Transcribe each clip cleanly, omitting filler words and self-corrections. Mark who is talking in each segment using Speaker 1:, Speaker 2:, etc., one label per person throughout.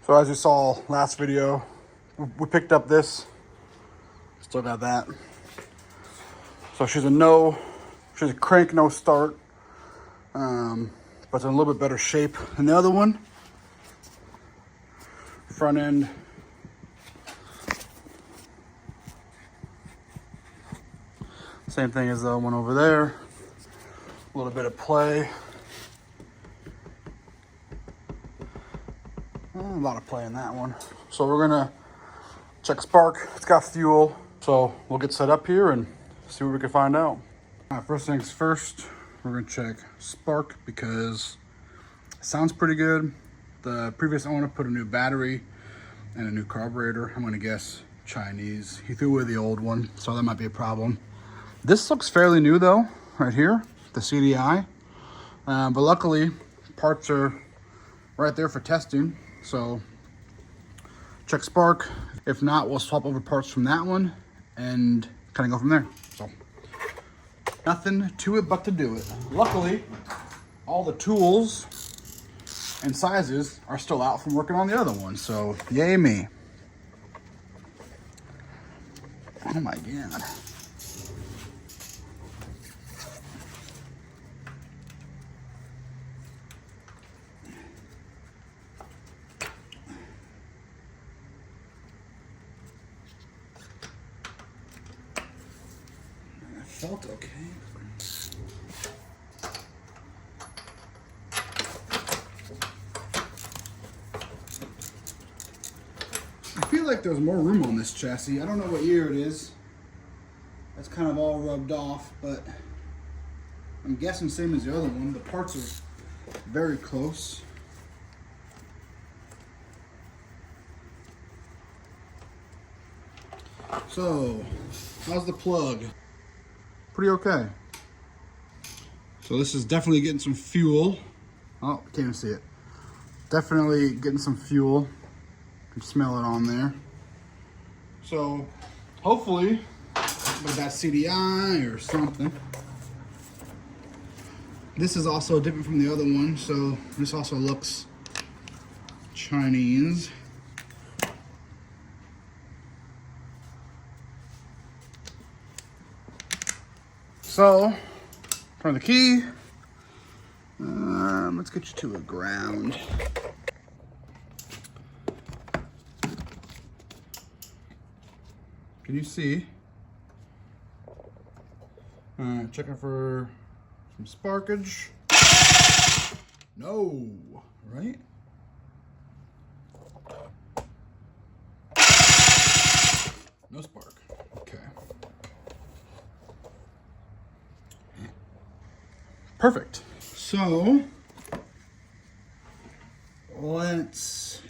Speaker 1: So as you saw last video, we picked up this. Still got that. So she's a crank no start, but it's in a little bit better shape than the other one. Front end. Same thing as the one over there. A little bit of play. A lot of play in that one. So we're gonna check spark. It's got fuel. So we'll get set up here and see what we can find out. All right, first things first, we're gonna check spark because it sounds pretty good. The previous owner put a new battery and a new carburetor. I'm gonna guess Chinese. He threw away the old one, so that might be a problem. This looks fairly new though, right here, the CDI. But luckily, parts are right there for testing. So check spark. If not, we'll swap over parts from that one and kind of go from there. So nothing to it but to do it. Luckily, all the tools and sizes are still out from working on the other one. So yay me. Oh my God. Felt okay. I feel like there's more room on this chassis. I don't know what year it is. That's kind of all rubbed off, but I'm guessing same as the other one. The parts are very close. So, how's the plug? Pretty okay. So this is definitely getting some fuel. Oh, can't even see it. Definitely getting some fuel. You can smell it on there. So hopefully with that CDI or something. This is also different from the other one, so this also looks Chinese. So, turn the key. Let's get you to a ground. Can you see? Checking for some sparkage. No, right? No spark. Okay. Perfect. So let's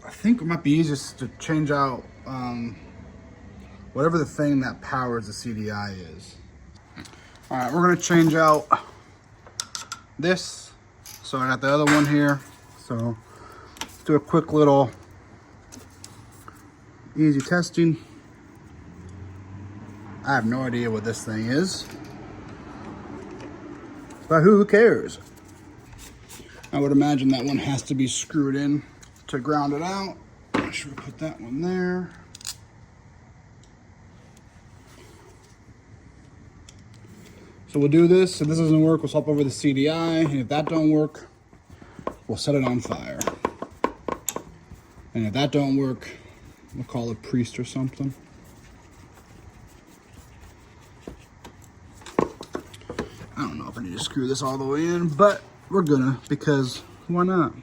Speaker 1: I think it might be easiest to change out whatever the thing that powers the CDI is. All right, we're gonna change out this. So I got the other one here. So let's do a quick little easy testing. I have no idea what this thing is, but who cares? I would imagine that one has to be screwed in to ground it out. Should we put that one there? So we'll do this. If this doesn't work, we'll swap over the CDI. And if that don't work, we'll set it on fire. And if that don't work, we'll call a priest or something. I don't know if I need to screw this all the way in, but we're gonna, because why not?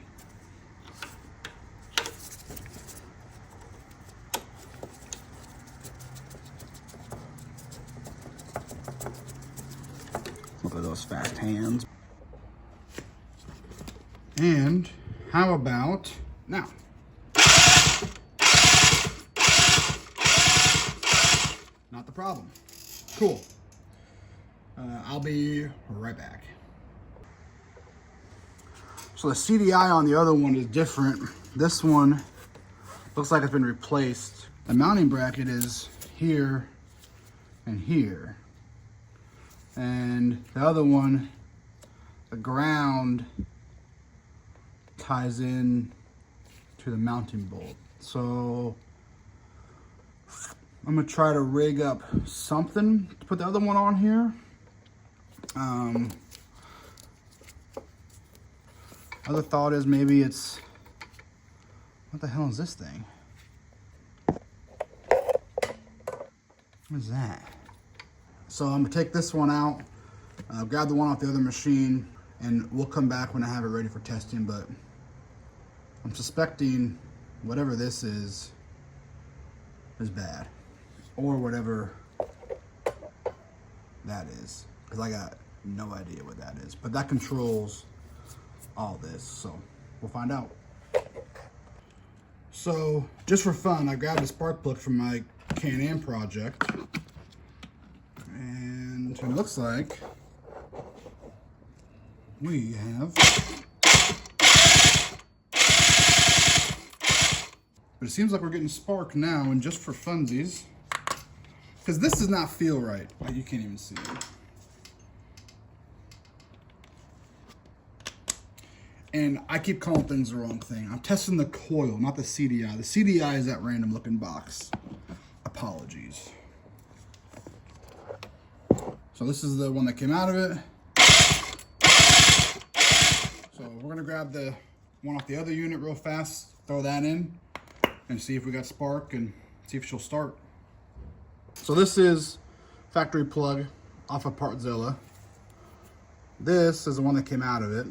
Speaker 1: Look at those fast hands. And how about now? Not the problem. Cool. I'll be right back. So the CDI on the other one is different. This one looks like it's been replaced. The mounting bracket is here and here. And the other one, the ground ties in to the mounting bolt. So I'm gonna try to rig up something to put the other one on here. Other thought is maybe it's, what the hell is this thing? What is that? So I'm gonna take this one out, grab the one off the other machine, and we'll come back when I have it ready for testing, but I'm suspecting whatever this is bad. Or whatever that is. Because I got no idea what that is. But that controls all this, so we'll find out. So, just for fun, I grabbed a spark plug from my Can-Am project. And it looks like we have, but it seems like we're getting spark now, and just for funsies, because this does not feel right. Like, you can't even see it. And I keep calling things the wrong thing. I'm testing the coil, not the CDI. The CDI is that random looking box. Apologies. So this is the one that came out of it. So we're gonna grab the one off the other unit real fast, throw that in, and see if we got spark and see if she'll start. So this is factory plug off of Partzilla. This is the one that came out of it.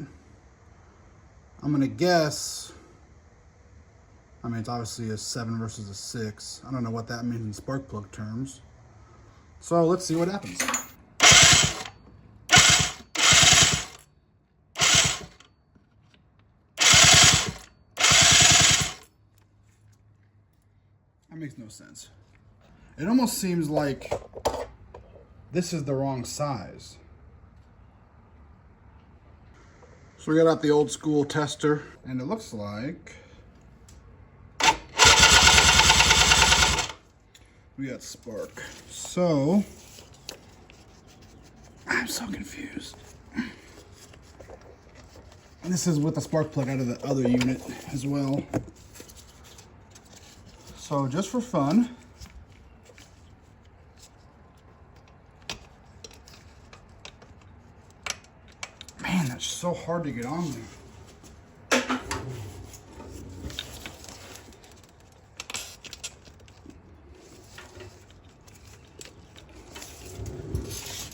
Speaker 1: I'm gonna guess, I mean, it's obviously a 7 versus a 6. I don't know what that means in spark plug terms. So let's see what happens. That makes no sense. It almost seems like this is the wrong size. So we got out the old school tester, and it looks like we got spark. So I'm so confused. And this is with the spark plug out of the other unit as well. So just for fun, man, that's so hard to get on there.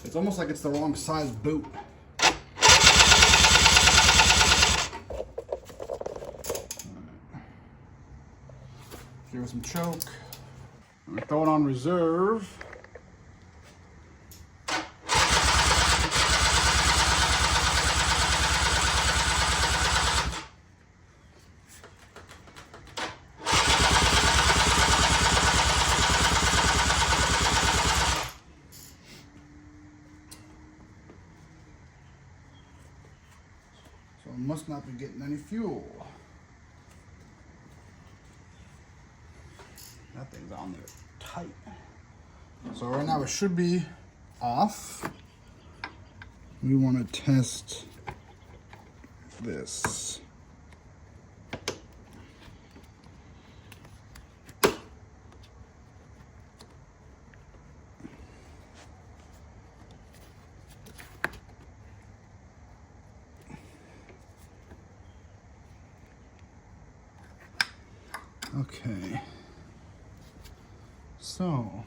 Speaker 1: It's almost like it's the wrong size boot. Give it some choke. I'm gonna throw it on reserve. So I must not be getting any fuel. That thing's on there tight. So right now it should be off. We want to test this. Okay. So,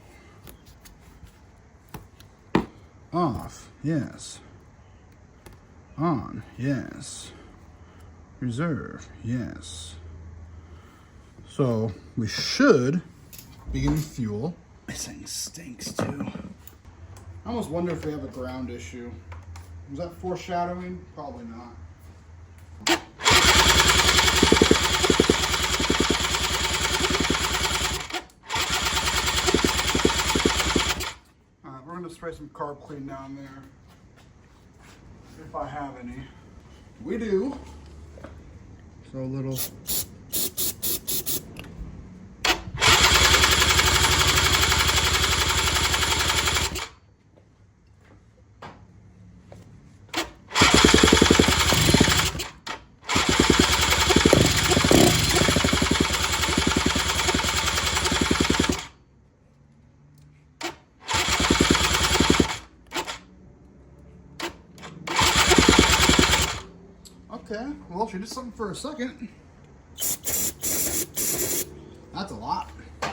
Speaker 1: off, yes. On, yes. Reserve, yes. So, we should be getting fuel. This thing stinks too. I almost wonder if we have a ground issue. Was that foreshadowing? Probably not. Spray some carb clean down there, if I have any. We do. So a little. Okay, well, she did something for a second. That's a lot. A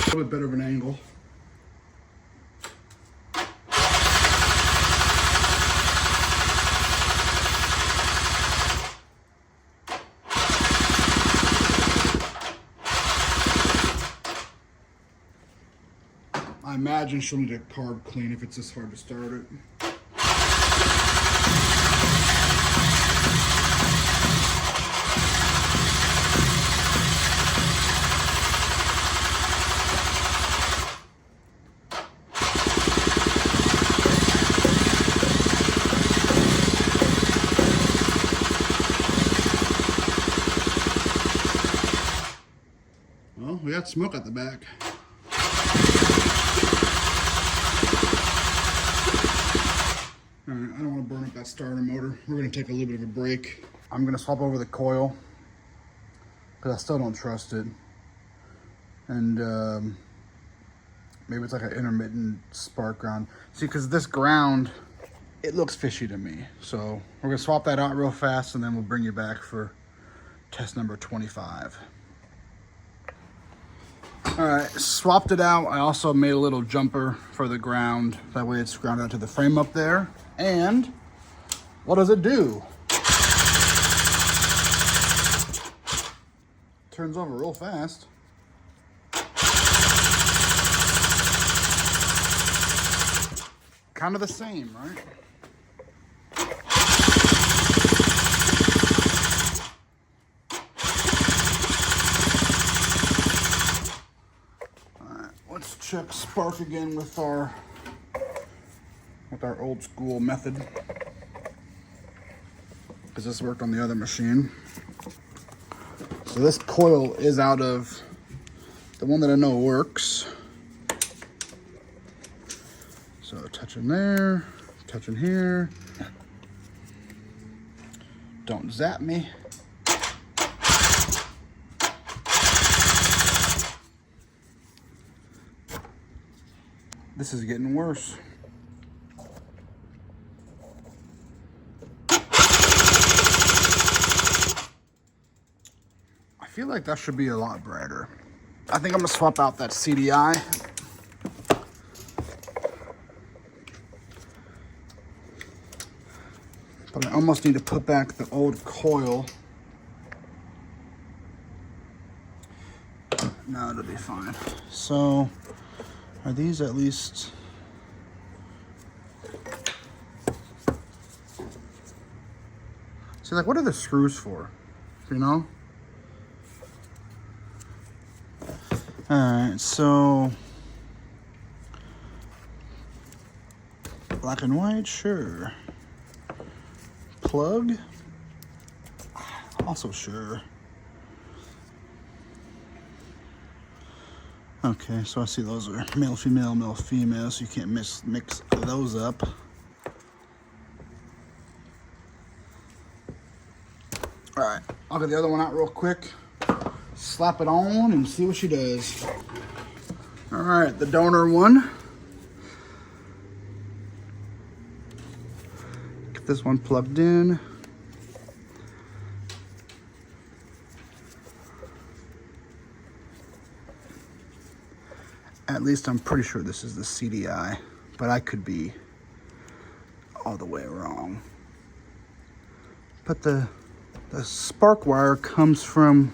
Speaker 1: little bit better of an angle. I imagine she'll need a carb clean if it's this hard to start it. Well, we got smoke at the back. Alright, I don't want to burn up that starter motor. We're going to take a little bit of a break. I'm going to swap over the coil because I still don't trust it. And maybe it's like an intermittent spark ground. See, because this ground, it looks fishy to me. So we're going to swap that out real fast and then we'll bring you back for test number 25. Alright, swapped it out. I also made a little jumper for the ground. That way it's grounded out to the frame up there. And what does it do? Turns over real fast. Kind of the same, right? Let's check spark again with our old school method, because this worked on the other machine. So this coil is out of the one that I know works. So touching there, touching here. Don't zap me. This is getting worse. I feel like that should be a lot brighter. I think I'm gonna swap out that CDI. But I almost need to put back the old coil. No, it'll be fine. So, are these at least... See, like, what are the screws for? You know? Alright, so... Black and white, sure. Plug? Also sure. Okay, so I see those are male, female, so you can't mix those up. Alright, I'll get the other one out real quick, slap it on, and see what she does. Alright, the donor one. Get this one plugged in. At least I'm pretty sure this is the CDI, but I could be all the way wrong. But the spark wire comes from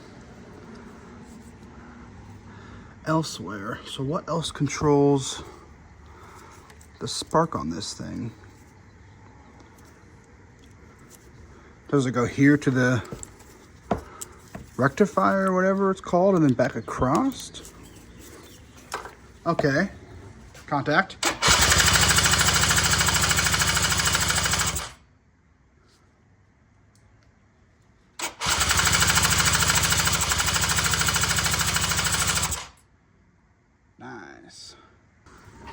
Speaker 1: elsewhere. So what else controls the spark on this thing? Does it go here to the rectifier or whatever it's called and then back across? Okay, contact. Nice.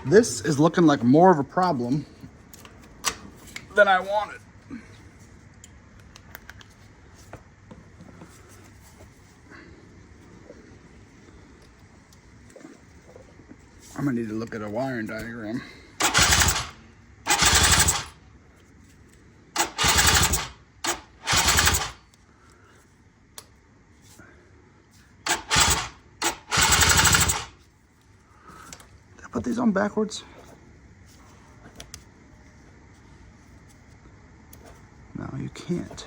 Speaker 1: This is looking like more of a problem than I wanted. I'm gonna need to look at a wiring diagram. put these on backwards? No, you can't.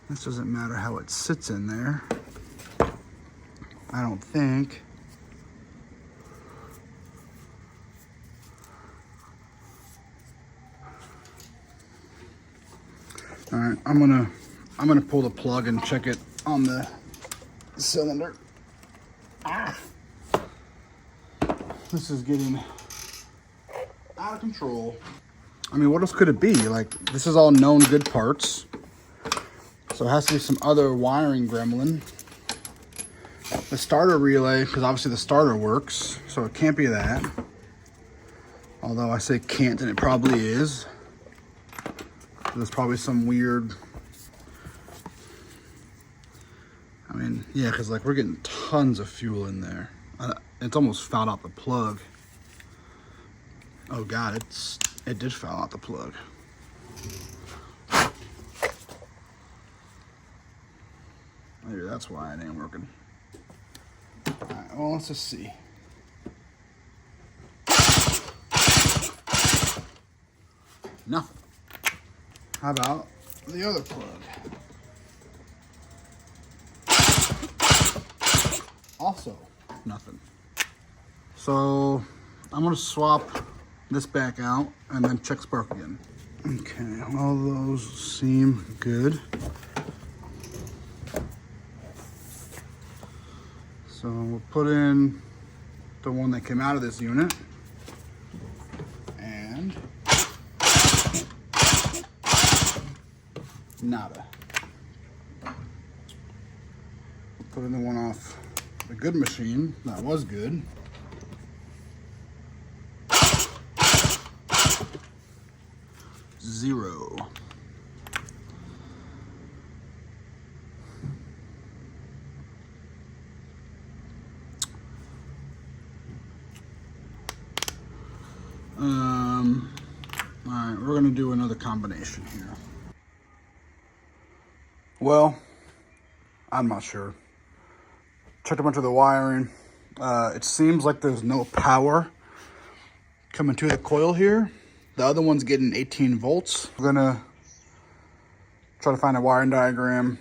Speaker 1: This doesn't matter how it sits in there. I don't think. All right, I'm gonna pull the plug and check it on the cylinder. Ah, this is getting out of control. I mean, what else could it be? Like, this is all known good parts, so it has to be some other wiring gremlin. The starter relay, because obviously the starter works, so it can't be that. Although I say can't, and it probably is. There's probably some weird, I mean, yeah, because like we're getting tons of fuel in there. It's almost fouled out the plug. Oh God, it did foul out the plug. Maybe that's why it ain't working. All right, well, let's just see. Nothing. How about the other plug? Also, nothing. So I'm gonna swap this back out and then check spark again. Okay, all those seem good. So we'll put in the one that came out of this unit. And nada. We'll put in the one off the good machine. That was good. Zero. All right, we're gonna do another combination here. Well, I'm not sure. Checked a bunch of the wiring. It seems like there's no power coming to the coil here. The other one's getting 18 volts. We're gonna try to find a wiring diagram,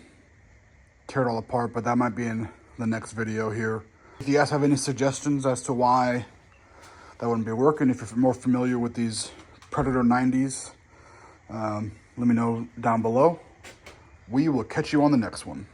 Speaker 1: tear it all apart, but that might be in the next video here. If you guys have any suggestions as to why that wouldn't be working, if you're more familiar with these Predator 90s, let me know down below. We will catch you on the next one.